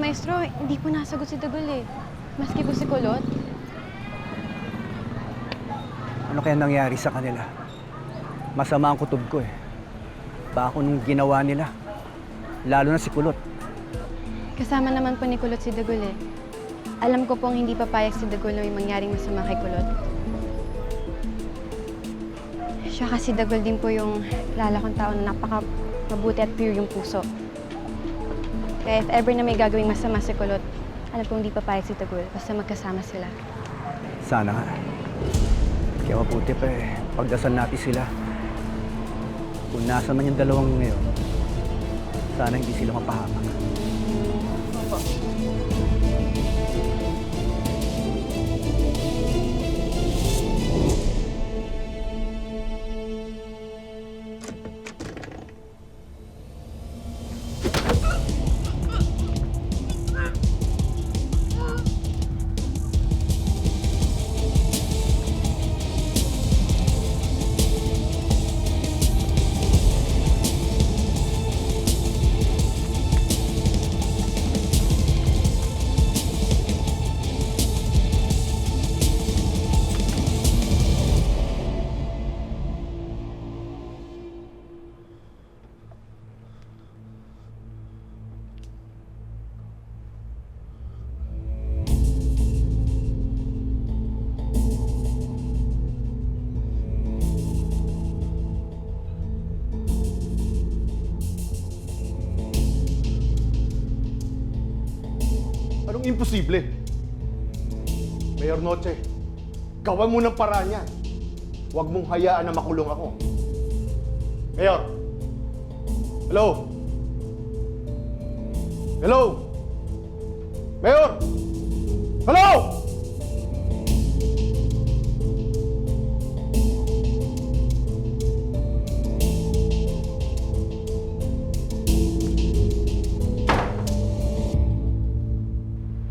Maestro, hindi po nasagot si Dagol eh. Maski po si Kulot. Ano kaya nangyari sa kanila? Masama ang kutob ko eh. Baka nung ginawa nila. Lalo na si Kulot. Kasama naman po ni Kulot si Dagol eh. Alam ko pong hindi papayag si Dagol na may mangyaring masama kay Kulot. Siya kasi Dagol din po yung lalakong tao na napaka-mabuti at pure yung puso. Kaya if ever na may gagawing masama si Kulot, alam kong hindi papayag si Dagol basta magkasama sila. Sana nga. Kaya mabuti pa eh. Pagdasal natin sila. Kung nasa man yung dalawang ngayon, sana hindi sila mapahamak. Opo. Anong imposible? Mayor Noche, gawan mo ng paraan yan. Huwag mong hayaan na makulong ako. Mayor! Hello? Hello? Mayor! Hello?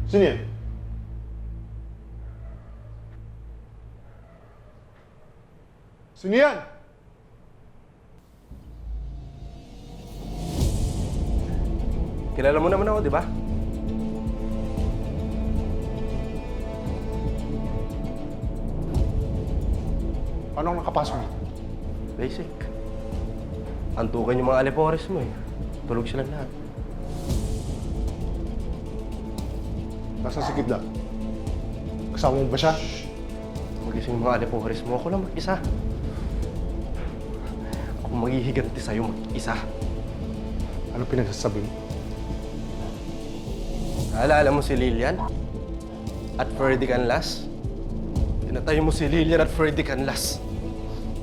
Sino yan? Sino yan? Kilala mo naman ako, di ba? Paano ako nakapasok dito? Basic. Antukan yung mga alipores mo eh. Tulog sila lahat. Nasa si Kidlat. Kasama mo ba siya? Magising yung mga alipores mo. Ako lang mag-isa. Ako maghihiganti sa'yo mag-isa. Ano pinagsasabi mo? Naalala mo si Lilian? At Ferdy Canlas? Pinatay mo si Lilian at Ferdy Canlas.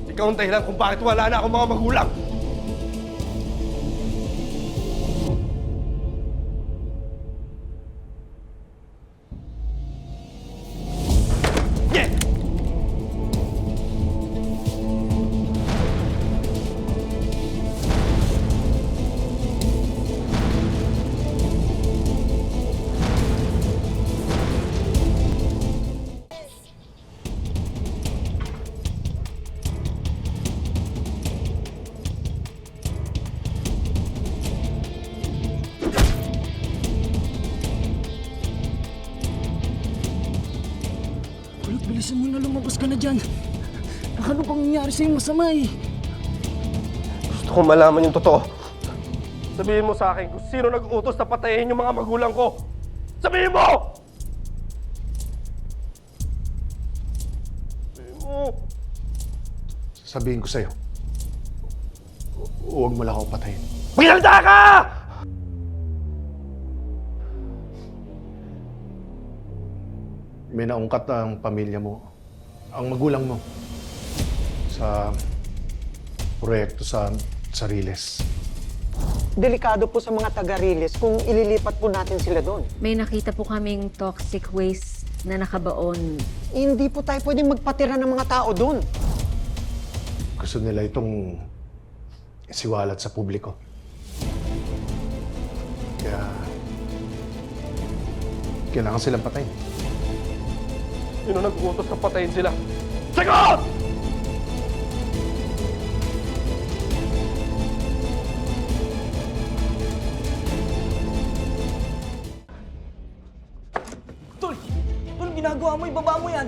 Ikaw ang dahilan kung bakit wala na akong mga magulang. Kulot, bilisan mo na, lumabas ka na dyan. Ano bang nangyari sa'yo masama eh? Gusto kong malaman yung totoo. Sabihin mo sa akin kung sino nag-utos na patayin yung mga magulang ko. Sabihin mo! Sabihin mo! Sabihin ko sa'yo. Huwag mo lang ako patayin. Magsalita ka! May naungkat ang pamilya mo, ang magulang mo, sa proyekto sa Riles. Delikado po sa mga taga-Riles kung ililipat po natin sila doon. May nakita po kaming toxic waste na nakabaon. Hindi po tayo pwedeng magpatira ng mga tao doon. Gusto nila itong isiwalat sa publiko. Kaya kailangan silang patayin. Sino nag-utos na patayin sila? Sagot! ginagawa mo? Ibaba mo yan!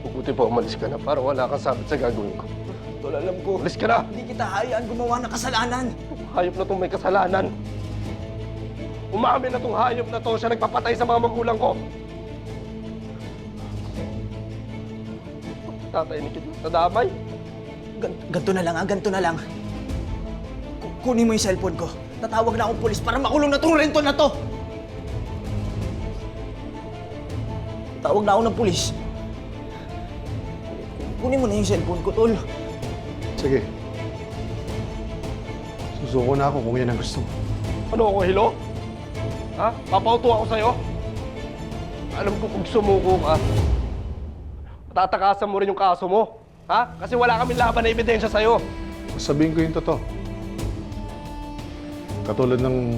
Mabuti pa umalis ka na para wala kang sabit sa gagawin ko. Tol, alam ko. Umalis ka na! Hindi kita hayaan gumawa ng kasalanan. Hayop na tong may kasalanan. Umamin na tong hayop na to, siya nagpapatay sa mga magulang ko. Tatay ni Kid, nadamay. Ganto na lang, ganto na lang. Kunin mo yung cellphone ko. Tatawag na akong pulis para makulong na tong rental na to. Tawag na ako ng pulis. Kunin mo na yung cellphone ko, Tol. Sige. Susuko na ako kung yan ang gusto mo. Ano ako, Hilo? Ha? Papauto ako sa'yo? Alam ko kung sumuko ka, matatakasan mo rin yung kaso mo. Ha? Kasi wala kaming laban na ebidensya sa'yo. Sabihin ko yung totoo. Katulad ng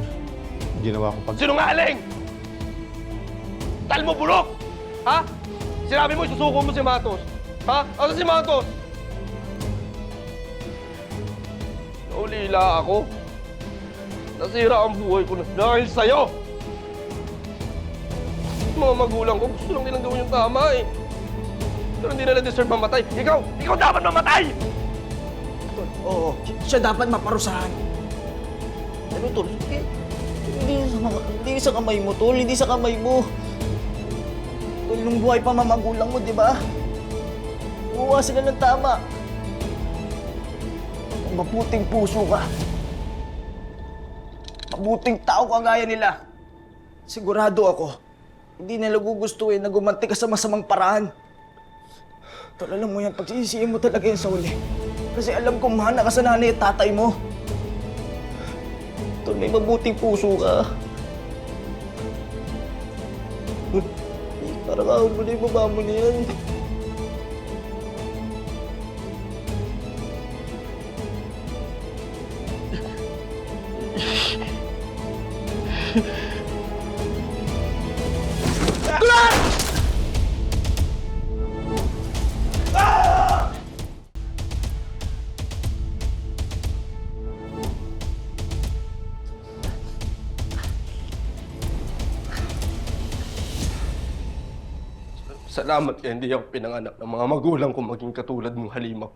ginawa ko pag... Sinungaling! Tal mo bulok! Ha? Sinabi mo isusuko mo si Matos. Ha? Ano si Matos? Naulila ako. Nasira ang buhay ko dahil sa'yo! Mga magulang ko, gusto lang nilang gawin yung tama eh. Pero hindi nila deserve mamatay. Ikaw dapat mamatay! Tol, oo. Siya dapat maparusahan. Ano, Tol? Hindi sa kamay mo, Tol. Hindi sa kamay mo. Tol, nung buhay pa mamagulang mo, di ba? Gumawa sila ng tama. Mabuting puso ka. Mabuting tao kagaya nila. Sigurado ako, hindi nila gugustuhin na gumanti ka sa masamang paraan. Tol, alam mo yan, pagsisisihin mo talaga yan sa uli. Kasi alam ko, mahal na ka sa nanay at tatay mo. Tol, may mabuting puso ka. Parang ako mo na yung baba mo na yan. Salamat kaya hindi ako pinanganak ng mga magulang ko maging katulad mong halimaw.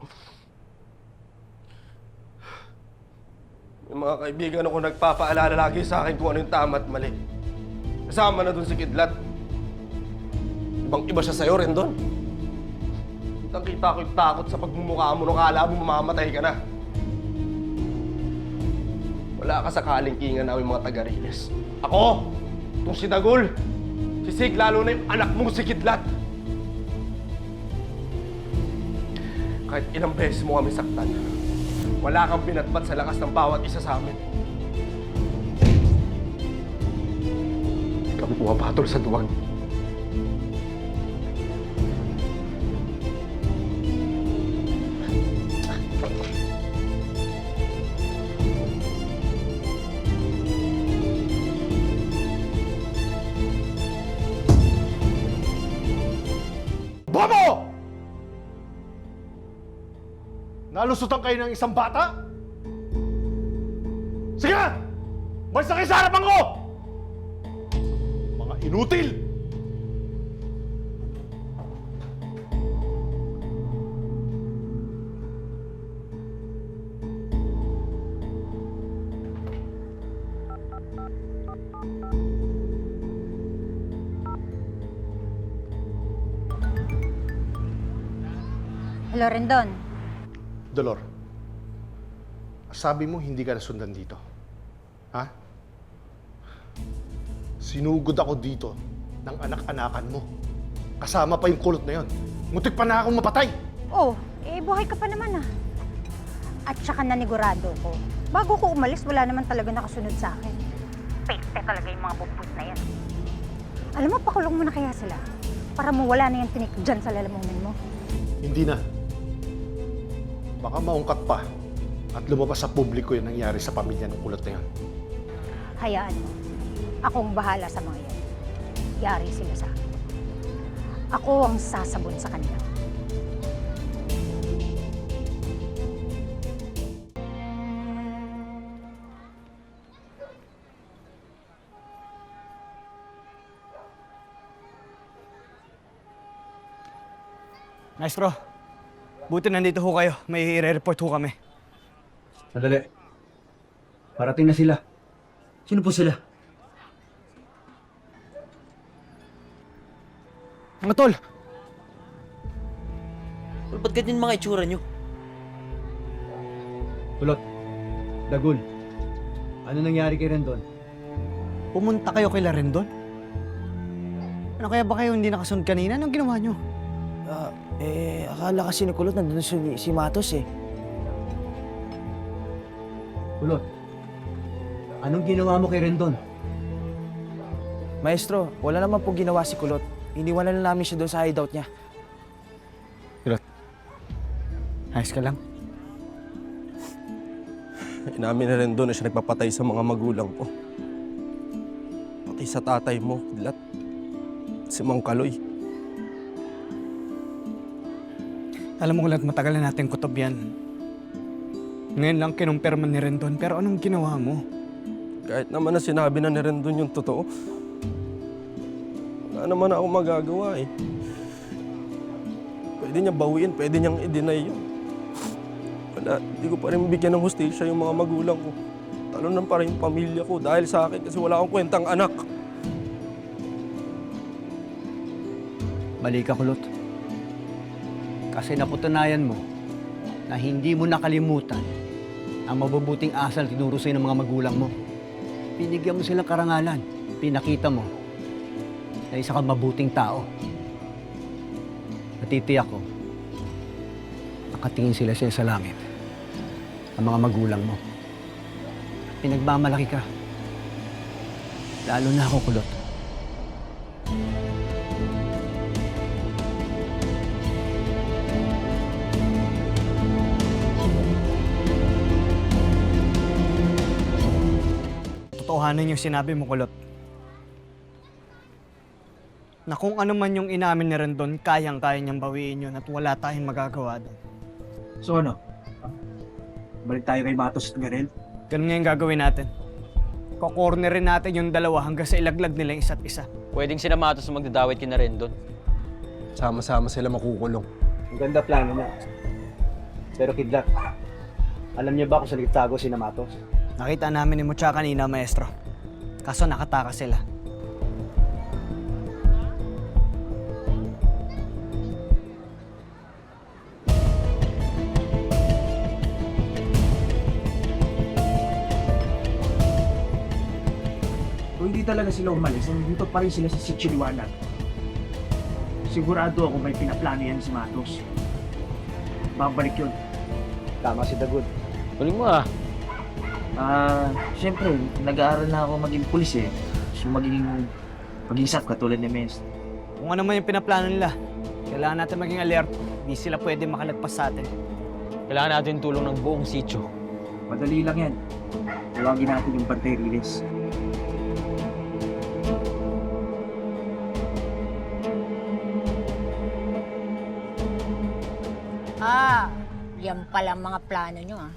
May mga kaibigan ako nagpapaalala lagi sa akin kung ano yung tama at mali. Kasama na dun si Kidlat. Ibang-iba siya sa'yo rin dun. Kitang-kita ko yung takot sa pagmumukha mo nung akala mo mamamatay ka na. Wala ka sa kalingkingan namin mga taga-Riles. Ako! Itong si Dagul! Si Sig, lalo na yung anak mong si Kidlat! Kahit ilang beses mo kami saktan, wala kang pinatpat sa lakas ng bawat isa sa amin. Kami pumapatol sa duwag. Bobo! Nalusutan kayo ng isang bata? Sige! Malis na kayo sa harapan ko! Mga inutil! Hello, Rendon. Dolor, sabi mo hindi ka nasundan dito. Ha? Sinugod ako dito ng anak-anakan mo. Kasama pa yung kulot na yon. Muntik pa na akong mapatay. Oh, buhay ka pa naman ah. At saka nanigurado ko. Bago ko umalis, wala naman talaga nakasunod sa akin. Peste talaga yung mga bubut na yan. Alam mo, pakulong mo na kaya sila. Para mawala na yung tinik dyan sa lalamunan mo. Hindi na. Baka maungkat pa at lumabas sa publiko yung nangyari sa pamilya ng kulot na yan. Hayaan mo. Akong bahala sa mga yan. Yari sila sa akin. Ako ang sasabon sa kanila. Maestro, buti nandito ho kayo. May i-report ho kami. Sandali. Parating na sila. Sino po sila? Mga tol! Well, ba't ganyan mga itsura nyo? Kulot. Dagul. Ano nangyari kay Rendon? Pumunta kayo kay Rendon? Ano kaya ba kayo hindi nakasunod kanina? Anong ginawa nyo? Akala kasi ni Kulot nandun si Matos eh. Kulot. Anong ginawa mo kay Rendon? Maestro, wala naman po ginawa si Kulot. Iniwanan na namin siya doon sa hideout niya. Kulot. Ayos ka lang? Inamin na rin doon na siya nagpapatay sa mga magulang ko. Patay sa tatay mo, Kidlat. Si Mang Kaloy. Alam mo Kulot, matagal na natin kutob yan. Ngayon lang kinumpirma ni Rendon, pero anong ginawa mo? Kahit naman na sinabi na ni Rendon yung totoo, wala naman ako magagawa eh. Pwede niya bawiin, pwede niyang i-deny yun. Wala, hindi ko pa rin bigyan ng hustisya yung mga magulang ko. Talunan pa rin yung pamilya ko dahil sa akin kasi wala akong kwentang anak. Mali ka, Kulot. Kasi napatunayan mo na hindi mo nakalimutan ang mabubuting asal tinuro sa'yo ng mga magulang mo. Pinigyan mo silang karangalan. Pinakita mo na isa kang mabuting tao. Natitiyak ko, nakatingin sila sa langit. Ang mga magulang mo. Pinagmamalaki ka. Lalo na ako, Kulot. Totohanan yung sinabi mo, Kulot. Na kung ano man yung inamin ni Rendon, kayang-kaya niyang bawiin yun at wala tayong magagawa doon. So ano? Balik tayo kay Matos at Garel? Ganun nga yung gagawin natin. Kukornerin natin yung dalawa hanggang sa ilaglag nila yung isa't isa. Pwedeng sila Matos na magdadawit kina Rendon. Sama-sama sila makukulong. Ang ganda plano na. Pero Kidlat, alam niyo ba kung saan nagtago si Matos? Nakita namin ni Mucha kanina, maestro. Kaso nakatakas sila. Kung hindi talaga sila umalis, nandito pa rin sila sa Sichiliwanag. Sigurado ako may pinaplano yan si Matos. Babalik yun. Tama si Dagud. Huling mo ah. Siyempre, nag-aaral na ako maging pulis eh. So maging sap katulad ni Mes. Kung ano man yung pinaplano nila, kailangan natin maging alert. Hindi sila pwede makalagpas sa atin. Kailangan natin tulong ng buong sityo. Madali lang yan. Tawagin natin yung Bantay Riles. Yan pala ang mga plano nyo ah.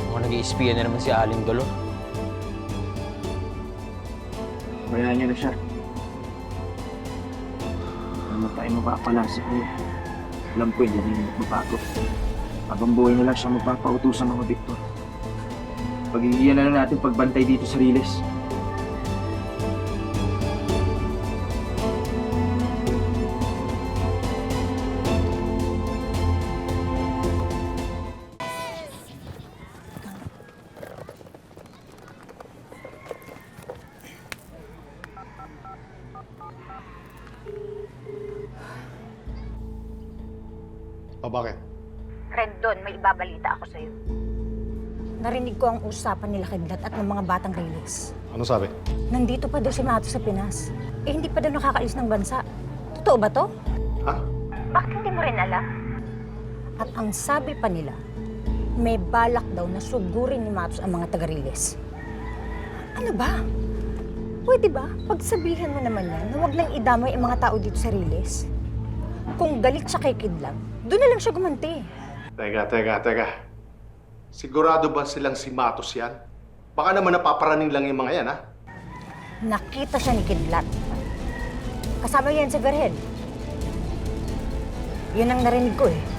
Mukhang nag-i-espiya na naman si Aling Dolor. Bayaan niyo na siya. Ano tayo mapapalasa ko? Alam ko hindi rin magbabago. Habang buhay na lang siya magpapautusan ng mga Victor. Pag-iiyan na lang natin pagbantay dito sa Riles. O bakit? Rendon, may ibabalita ako sa'yo. Narinig ko ang usapan nila Kidlat at ng mga batang Riles. Ano sabi? Nandito pa daw si Matos sa Pinas. Eh, hindi pa daw nakakaalis ng bansa. Totoo ba to? Ha? Bakit hindi mo rin alam? At ang sabi pa nila, may balak daw na sugurin ni Matos ang mga taga-Riles. Ano ba? Pwede ba? Pagsabihan mo naman yan na huwag lang idamay ang mga tao dito sa Riles. Kung galit siya kay Kidlat, doon na lang siya gumanti. Teka. Sigurado ba silang si Matos yan? Baka naman napaparaning lang yung mga yan, ha? nakita siya ni Kidlat. Kasama yan sa Berhen. Yun ang narinig ko eh.